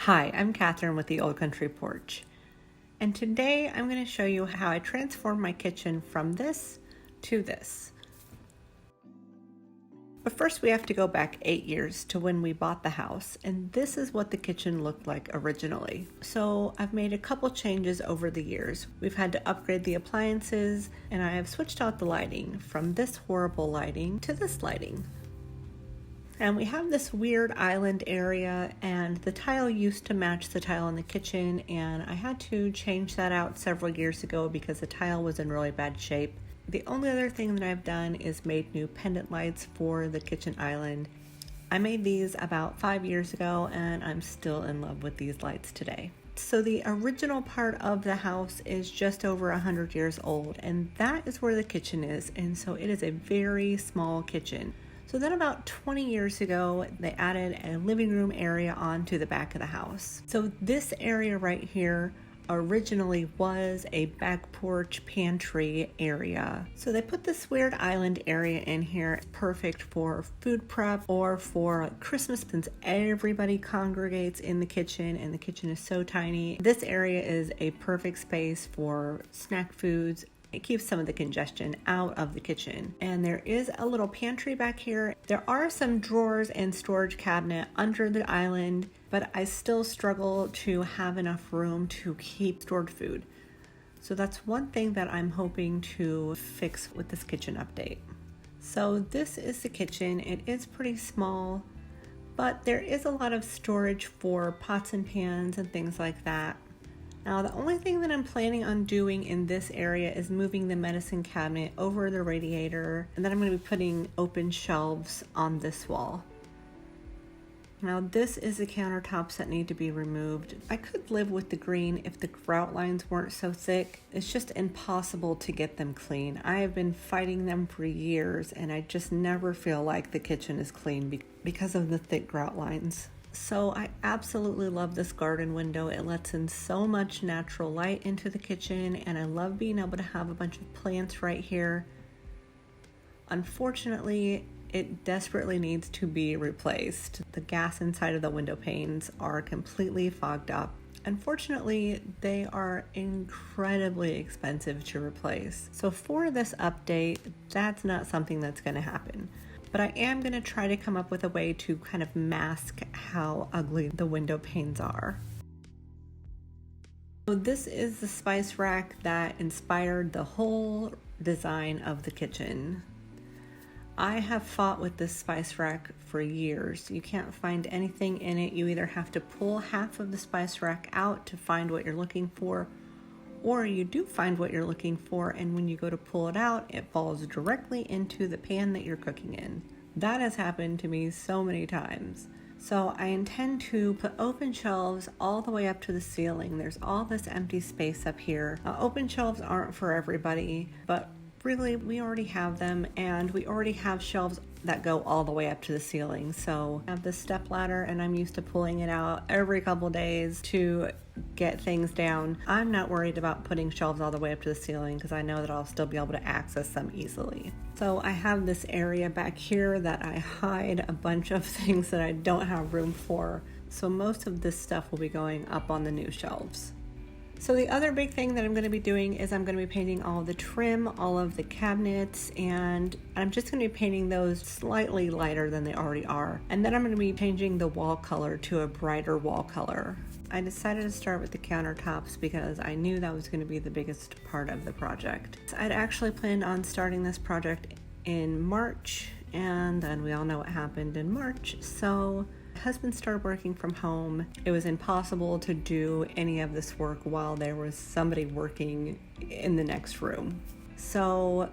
Hi, I'm Catherine with the Old Country Porch, and today I'm going to show you how I transformed my kitchen from this to this. But first we have to go back 8 years to when we bought the house, and this is what the kitchen looked like originally. So I've made a couple changes over the years. We've had to upgrade the appliances, and I have switched out the lighting from this horrible lighting to this lighting. And we have this weird island area, and the tile used to match the tile in the kitchen, and I had to change that out several years ago because the tile was in really bad shape. The only other thing that I've done is made new pendant lights for the kitchen island. I made these about 5 years ago, and I'm still in love with these lights today. So the original part of the house is just over 100 years old, and that is where the kitchen is, and so it is a very small kitchen. So then about 20 years ago, they added a living room area onto the back of the house. So this area right here originally was a back porch pantry area. So they put this weird island area in here. It's perfect for food prep or for Christmas, since everybody congregates in the kitchen and the kitchen is so tiny. This area is a perfect space for snack foods. It keeps some of the congestion out of the kitchen. And there is a little pantry back here. There are some drawers and storage cabinet under the island, but I still struggle to have enough room to keep stored food. So that's one thing that I'm hoping to fix with this kitchen update. So this is the kitchen. It is pretty small, but there is a lot of storage for pots and pans and things like that. Now, the only thing that I'm planning on doing in this area is moving the medicine cabinet over the radiator, and then I'm going to be putting open shelves on this wall. Now, this is the countertops that need to be removed. I could live with the green if the grout lines weren't so thick. It's just impossible to get them clean. I have been fighting them for years, and I just never feel like the kitchen is clean because of the thick grout lines. So I absolutely love this garden window. It lets in so much natural light into the kitchen, and I love being able to have a bunch of plants right here. Unfortunately, it desperately needs to be replaced. The gas inside of the window panes are completely fogged up. Unfortunately, they are incredibly expensive to replace. So for this update, that's not something that's going to happen. But I am going to try to come up with a way to kind of mask how ugly the window panes are. So this is the spice rack that inspired the whole design of the kitchen. I have fought with this spice rack for years. You can't find anything in it. You either have to pull half of the spice rack out to find what you're looking for, or you do find what you're looking for, and when you go to pull it out, it falls directly into the pan that you're cooking in. That has happened to me so many times. So I intend to put open shelves all the way up to the ceiling. There's all this empty space up here. Open shelves aren't for everybody, but really we already have them, and we already have shelves that go all the way up to the ceiling. So I have this step ladder, and I'm used to pulling it out every couple days to get things down. I'm not worried about putting shelves all the way up to the ceiling because I know that I'll still be able to access them easily. So I have this area back here that I hide a bunch of things that I don't have room for. So most of this stuff will be going up on the new shelves. So the other big thing that I'm going to be doing is I'm going to be painting all of the trim, all of the cabinets, and I'm just going to be painting those slightly lighter than they already are. And then I'm going to be changing the wall color to a brighter wall color. I decided to start with the countertops because I knew that was going to be the biggest part of the project. So I'd actually planned on starting this project in March, and then we all know what happened in March. So my husband started working from home. It was impossible to do any of this work while there was somebody working in the next room. So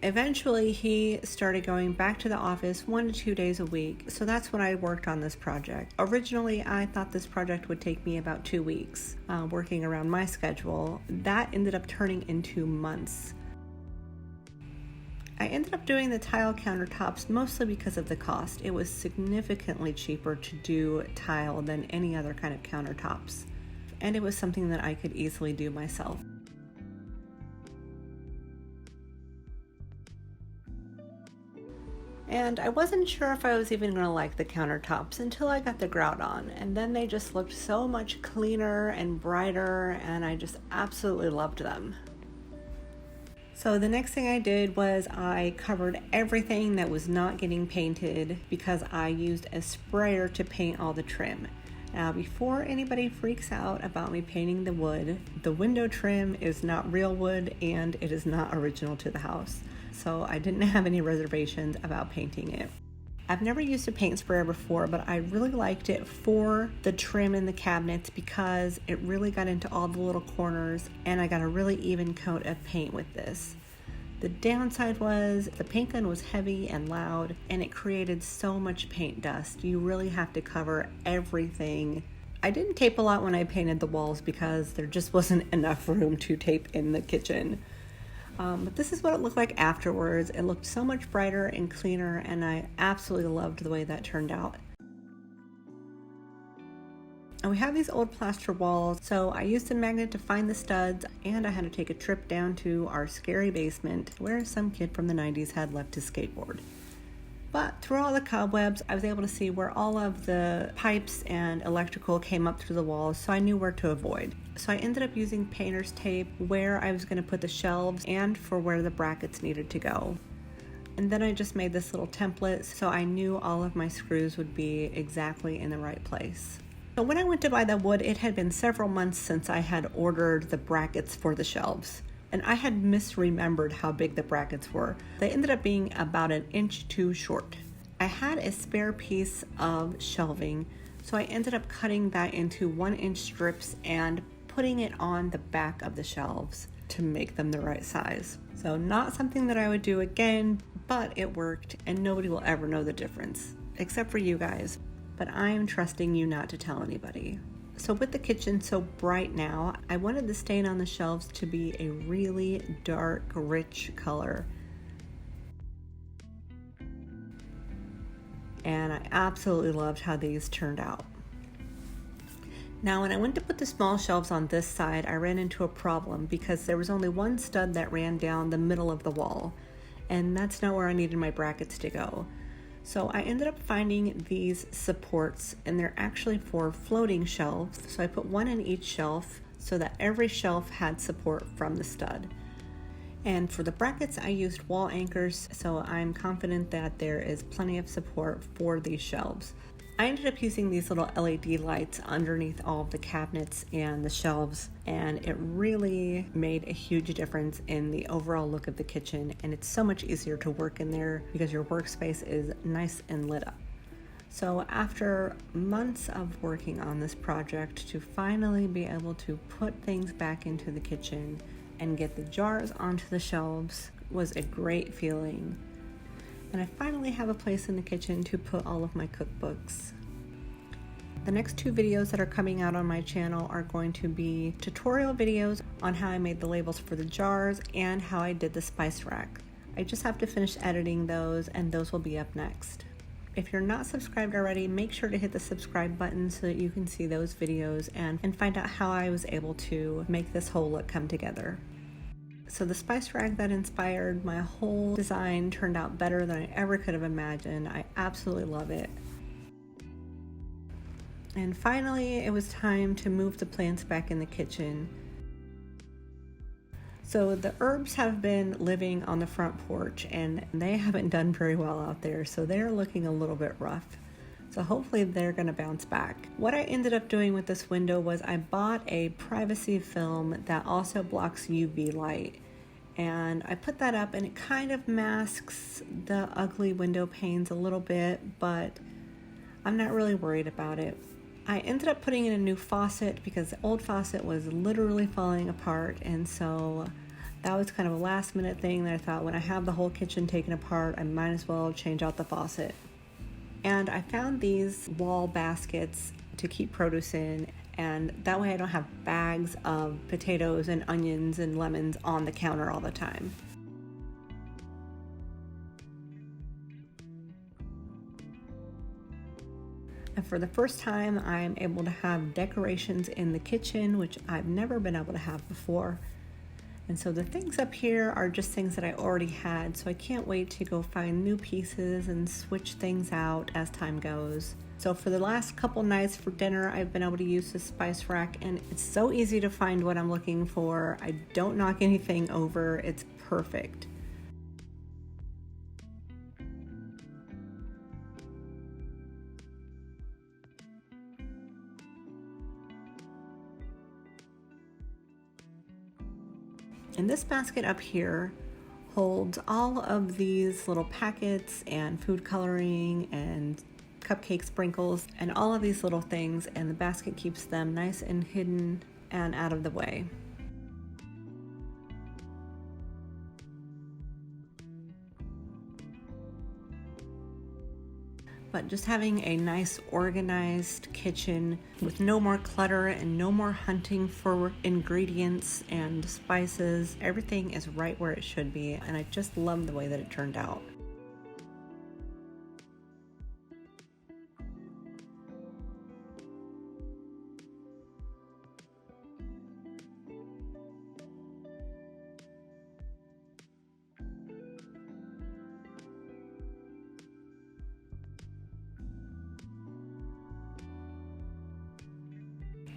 eventually he started going back to the office 1 to 2 days a week. So that's when I worked on this project. Originally, I thought this project would take me about 2 weeks, working around my schedule. That ended up turning into months. I ended up doing the tile countertops mostly because of the cost. It was significantly cheaper to do tile than any other kind of countertops, and it was something that I could easily do myself. And I wasn't sure if I was even going to like the countertops until I got the grout on. And then they just looked so much cleaner and brighter, and I just absolutely loved them. So the next thing I did was I covered everything that was not getting painted because I used a sprayer to paint all the trim. Now, before anybody freaks out about me painting the wood, the window trim is not real wood and it is not original to the house. So I didn't have any reservations about painting it. I've never used a paint sprayer before, but I really liked it for the trim in the cabinets because it really got into all the little corners and I got a really even coat of paint with this. The downside was the paint gun was heavy and loud and it created so much paint dust. You really have to cover everything. I didn't tape a lot when I painted the walls because there just wasn't enough room to tape in the kitchen. But this is what it looked like afterwards. It looked so much brighter and cleaner, and I absolutely loved the way that turned out. And we have these old plaster walls, so I used a magnet to find the studs, and I had to take a trip down to our scary basement where some kid from the 90s had left his skateboard. But through all the cobwebs, I was able to see where all of the pipes and electrical came up through the walls, so I knew where to avoid. So I ended up using painter's tape where I was going to put the shelves and for where the brackets needed to go. And then I just made this little template so I knew all of my screws would be exactly in the right place. So when I went to buy the wood, it had been several months since I had ordered the brackets for the shelves. And I had misremembered how big the brackets were. They ended up being about an inch too short. I had a spare piece of shelving, so I ended up cutting that into 1-inch strips and putting it on the back of the shelves to make them the right size. So not something that I would do again, but it worked and nobody will ever know the difference, except for you guys. But I am trusting you not to tell anybody. So with the kitchen so bright now, I wanted the stain on the shelves to be a really dark, rich color. And I absolutely loved how these turned out. Now when I went to put the small shelves on this side, I ran into a problem because there was only one stud that ran down the middle of the wall, and that's not where I needed my brackets to go. So I ended up finding these supports, and they're actually for floating shelves. So I put one in each shelf so that every shelf had support from the stud. And for the brackets, I used wall anchors, so I'm confident that there is plenty of support for these shelves. I ended up using these little LED lights underneath all of the cabinets and the shelves, and it really made a huge difference in the overall look of the kitchen, and it's so much easier to work in there because your workspace is nice and lit up. So after months of working on this project, to finally be able to put things back into the kitchen and get the jars onto the shelves was a great feeling. And I finally have a place in the kitchen to put all of my cookbooks. The next 2 videos that are coming out on my channel are going to be tutorial videos on how I made the labels for the jars and how I did the spice rack. I just have to finish editing those, and those will be up next. If you're not subscribed already, make sure to hit the subscribe button so that you can see those videos and find out how I was able to make this whole look come together. So the spice rack that inspired my whole design turned out better than I ever could have imagined. I absolutely love it. And finally, it was time to move the plants back in the kitchen. So the herbs have been living on the front porch and they haven't done very well out there, so they're looking a little bit rough. So hopefully they're gonna bounce back. What I ended up doing with this window was I bought a privacy film that also blocks UV light. And I put that up and it kind of masks the ugly window panes a little bit, but I'm not really worried about it. I ended up putting in a new faucet because the old faucet was literally falling apart, and so that was kind of a last minute thing that I thought when I have the whole kitchen taken apart, I might as well change out the faucet. And I found these wall baskets to keep produce in, and that way I don't have bags of potatoes and onions and lemons on the counter all the time. And for the first time, I'm able to have decorations in the kitchen, which I've never been able to have before. And so the things up here are just things that I already had, so I can't wait to go find new pieces and switch things out as time goes. So for the last couple nights for dinner, I've been able to use this spice rack, and it's so easy to find what I'm looking for. I don't knock anything over. It's perfect. And this basket up here holds all of these little packets and food coloring and cupcake sprinkles and all of these little things, and the basket keeps them nice and hidden and out of the way. But just having a nice organized kitchen with no more clutter and no more hunting for ingredients and spices, everything is right where it should be, and I just love the way that it turned out.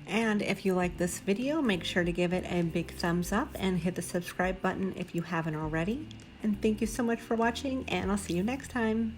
And if you like this video, make sure to give it a big thumbs up and hit the subscribe button if you haven't already. And thank you so much for watching, and I'll see you next time.